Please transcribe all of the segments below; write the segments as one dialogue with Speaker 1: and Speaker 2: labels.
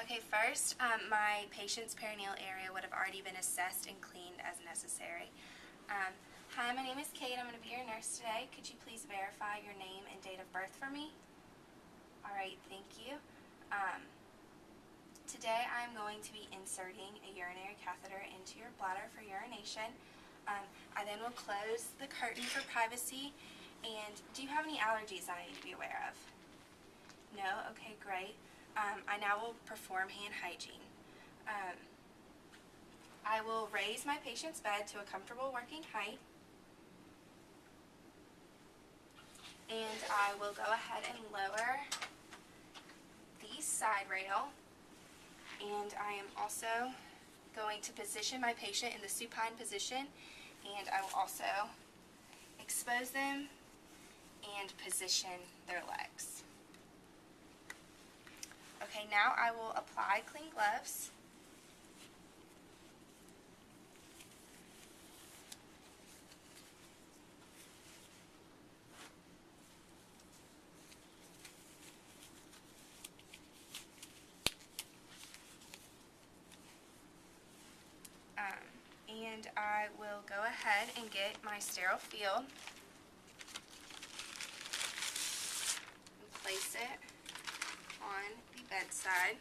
Speaker 1: Okay, first, my patient's perineal area would have already been assessed and cleaned as necessary. Hi, my name is Kate. I'm going to be your nurse today. Could you please verify your name and date of birth for me? All right, thank you. Today I'm going to be inserting a urinary catheter into your bladder for urination. I then will close the curtain for privacy. And do you have any allergies that I need to be aware of? No? Okay, great. I now will perform hand hygiene. I will raise my patient's bed to a comfortable working height. And I will go ahead and lower the side rail. And I am also going to position my patient in the supine position, and I will also expose them and position their legs. Okay, now I will apply clean gloves. And I will go ahead and get my sterile field and place it on the bedside.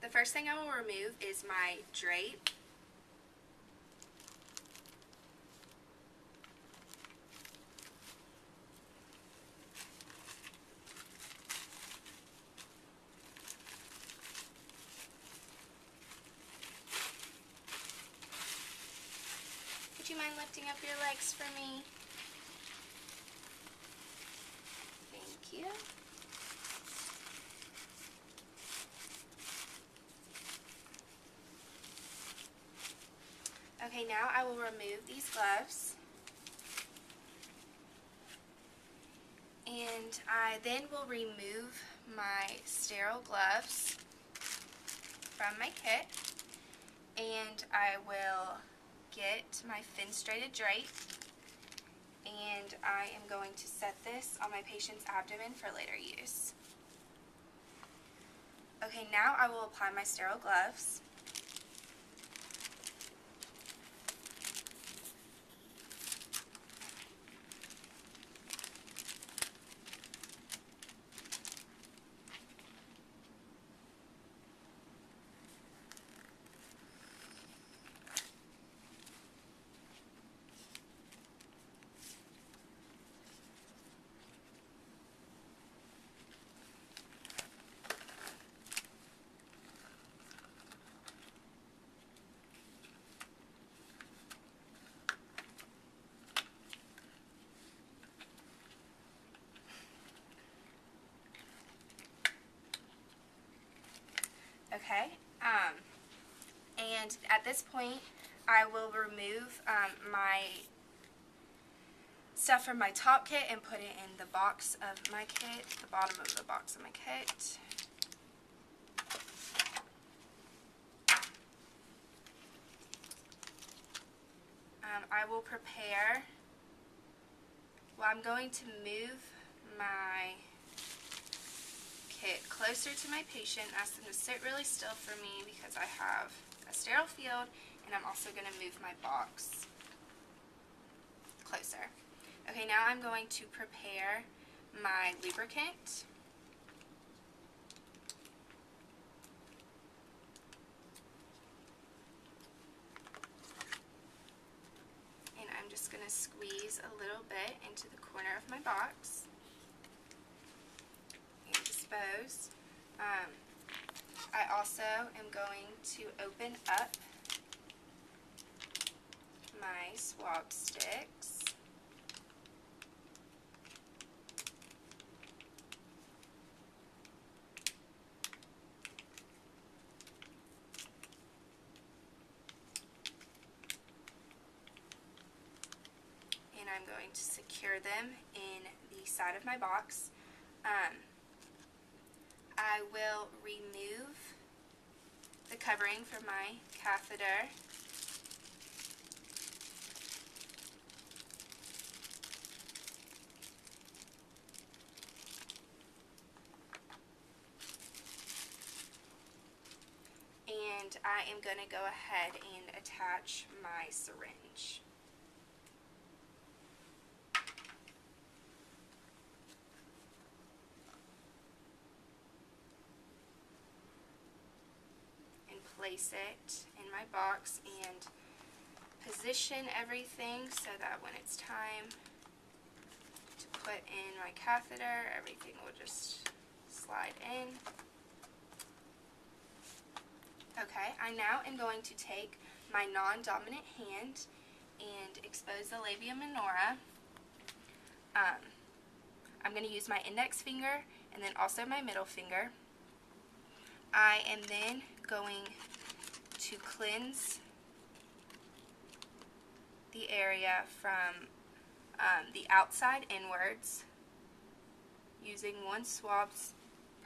Speaker 1: The first thing I will remove is my drape. Would you mind lifting up your legs for me? Thank you. Okay, now I will remove these gloves. And I then will remove my sterile gloves from my kit. And I will get my fenestrated drape, and I am going to set this on my patient's abdomen for later use. Okay, now I will apply my sterile gloves. Okay, and at this point I will remove my stuff from my top kit and put it in the box of my kit, the bottom of the box of my kit. I will prepare, well, I'm going to move my kit closer to my patient, ask them to sit really still for me because I have a sterile field, and I'm also going to move my box closer. Okay, now I'm going to prepare my lubricant. And I'm just going to squeeze a little bit into the corner of my box. I also am going to open up my swab sticks. And I'm going to secure them in the side of my box. I will remove the covering from my catheter I am going to go ahead and attach my syringe. And place it in my box and position everything so that when it's time to put in my catheter, everything will just slide in. Okay, I now am going to take my non-dominant hand and expose the labia minora. I'm going to use my index finger and then also my middle finger. I am then going to cleanse the area from the outside inwards using 1 swab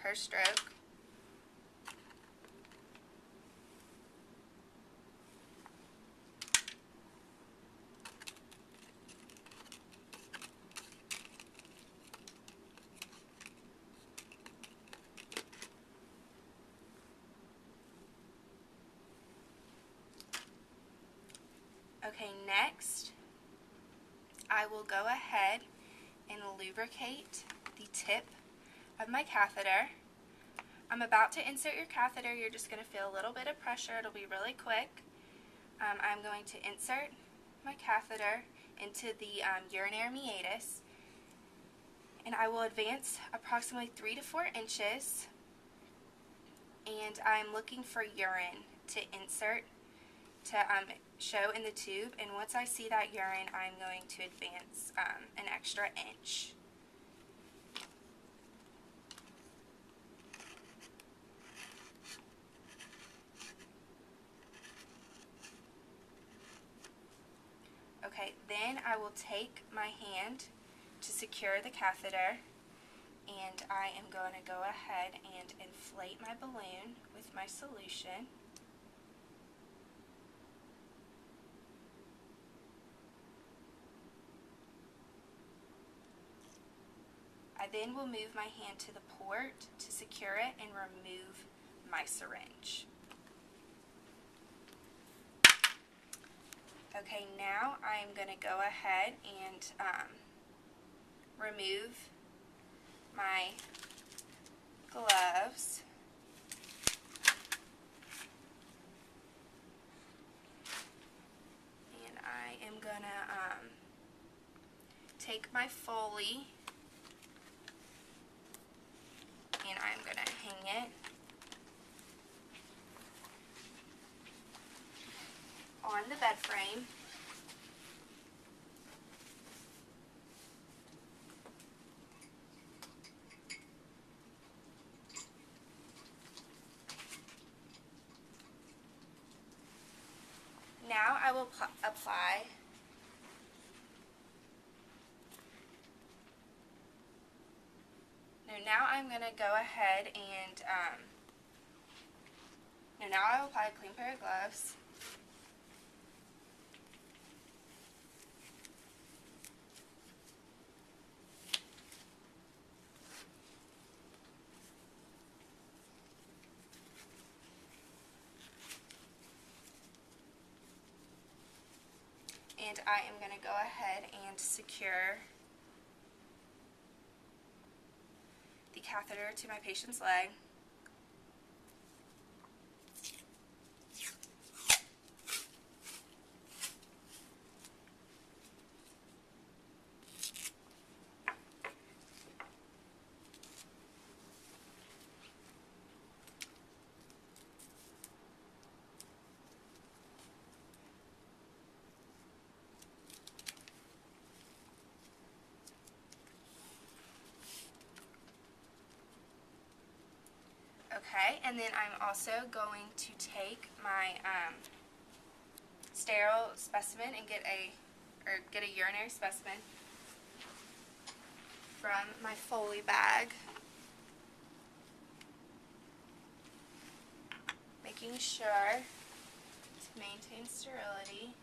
Speaker 1: per stroke. Okay, next I will go ahead and lubricate the tip of my catheter. I'm about to insert your catheter. You're just going to feel a little bit of pressure. It'll be really quick. I'm going to insert my catheter into the urinary meatus, and I will advance approximately 3 to 4 inches, and I'm looking for urine to insert to show in the tube, and once I see that urine, I'm going to advance an extra inch. Okay, then I will take my hand to secure the catheter, and I am going to go ahead and inflate my balloon with my solution. I then will move my hand to the port to secure it and remove my syringe. Okay, now I'm going to go ahead and remove my gloves. And I am going to take my Foley and I'm going to hang it on the bed frame. Now I will apply now I'm going to go ahead and now I will apply a clean pair of gloves. And I am going to go ahead and secure the catheter to my patient's leg. Okay, and then I'm also going to take my sterile specimen and get a urinary specimen from my Foley bag, making sure to maintain sterility.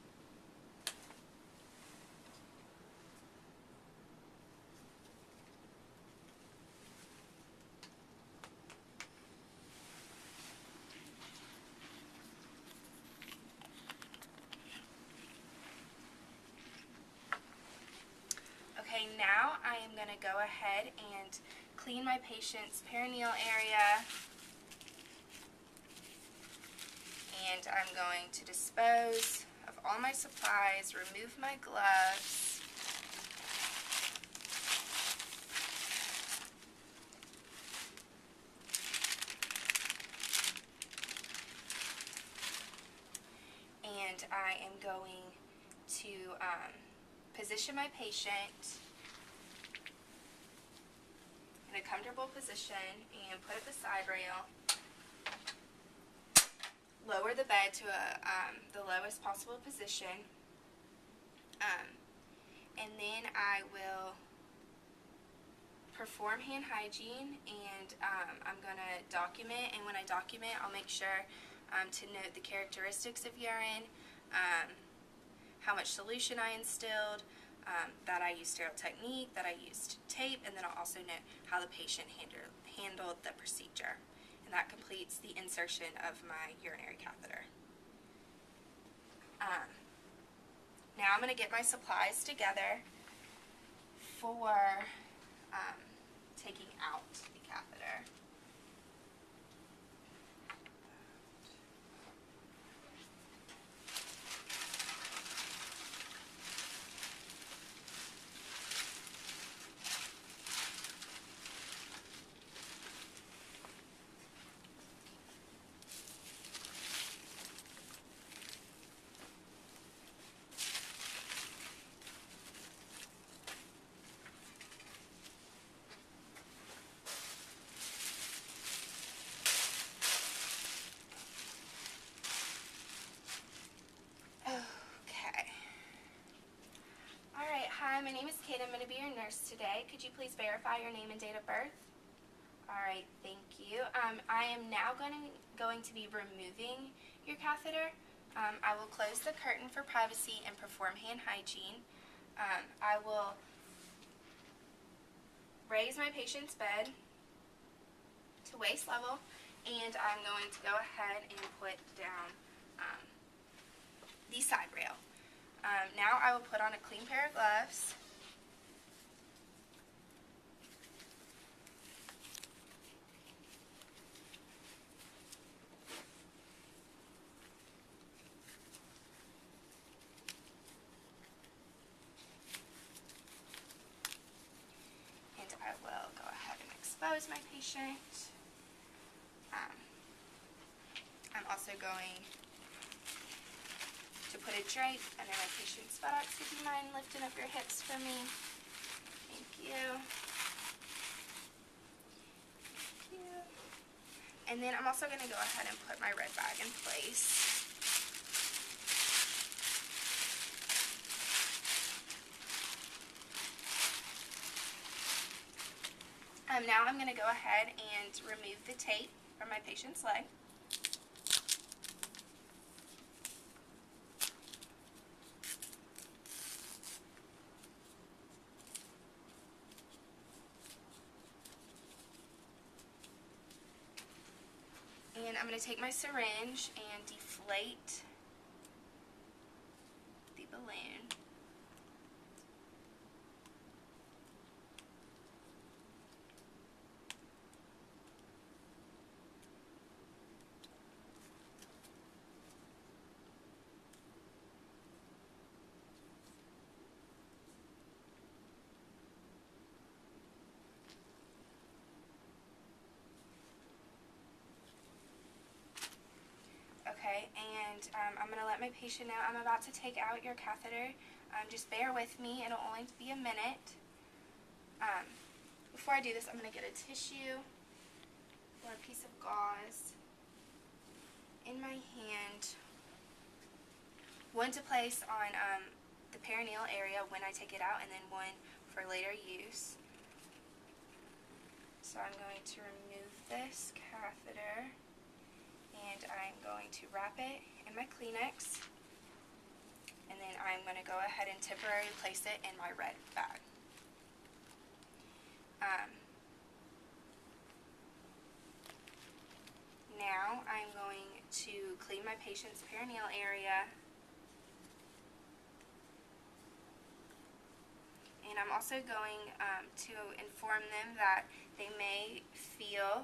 Speaker 1: going to go ahead and clean my patient's perineal area. And I'm going to dispose of all my supplies, remove my gloves. And I am going to position my patient in a comfortable position and put up the side rail. Lower the bed to the lowest possible position. And then I will perform hand hygiene, and I'm going to document. And when I document, I'll make sure to note the characteristics of urine, how much solution I instilled, that I used sterile technique, that I used tape, and then I'll also note how the patient handled the procedure. And that completes the insertion of my urinary catheter. Now I'm going to get my supplies together for taking out the catheter. Hi, my name is Kate. I'm going to be your nurse today. Could you please verify your name and date of birth? Alright, thank you. I am now going to be removing your catheter. I will close the curtain for privacy and perform hand hygiene. I will raise my patient's bed to waist level, and I'm going to go ahead and put down the side rail. Now I will put on a clean pair of gloves. And I will go ahead and expose my patient. I'm also going to put a drape under my patient's buttocks. Would you mind lifting up your hips for me? Thank you. Thank you. And then I'm also going to go ahead and put my red bag in place. Now I'm going to go ahead and remove the tape from my patient's leg. And I'm going to take my syringe and deflate the balloon. Okay, and I'm going to let my patient know I'm about to take out your catheter. Just bear with me, it'll only be a minute. Before I do this, I'm going to get a tissue or a piece of gauze in my hand. One to place on the perineal area when I take it out, and then one for later use. So I'm going to remove this catheter, and I'm going to wrap it in my Kleenex, and then I'm going to go ahead and temporarily place it in my red bag. Now I'm going to clean my patient's perineal area, And I'm also going to inform them that they may feel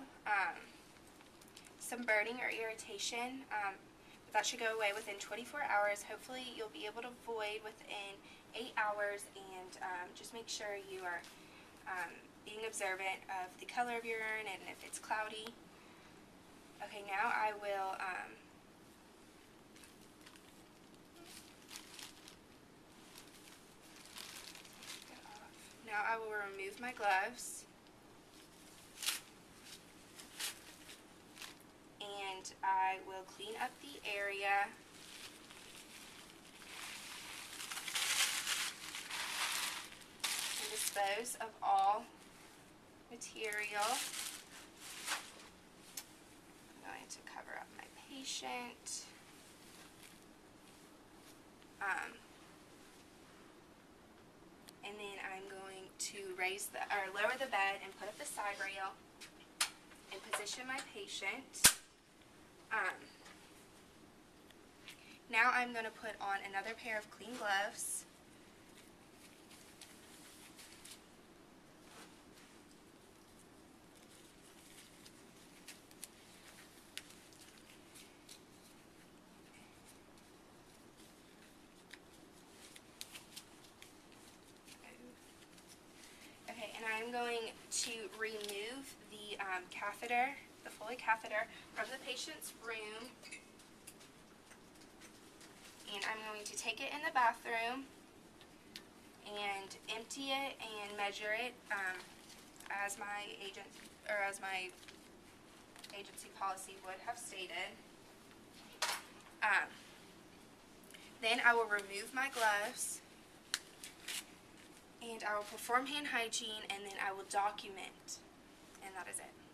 Speaker 1: some burning or irritation. That should go away within 24 hours. Hopefully you'll be able to void within 8 hours, and just make sure you are being observant of the color of your urine and if it's cloudy. Okay, now I will remove my gloves, and I will clean up the area. And dispose of all material. I'm going to cover up my patient. And then I'm going to lower the bed and put up the side rail and position my patient. Now I'm going to put on another pair of clean gloves. Okay, and I'm going to remove the catheter, the Foley catheter, from the patient's room. And I'm going to take it in the bathroom and empty it and measure it as my agency policy would have stated. Then I will remove my gloves, and I will perform hand hygiene, and then I will document, and that is it.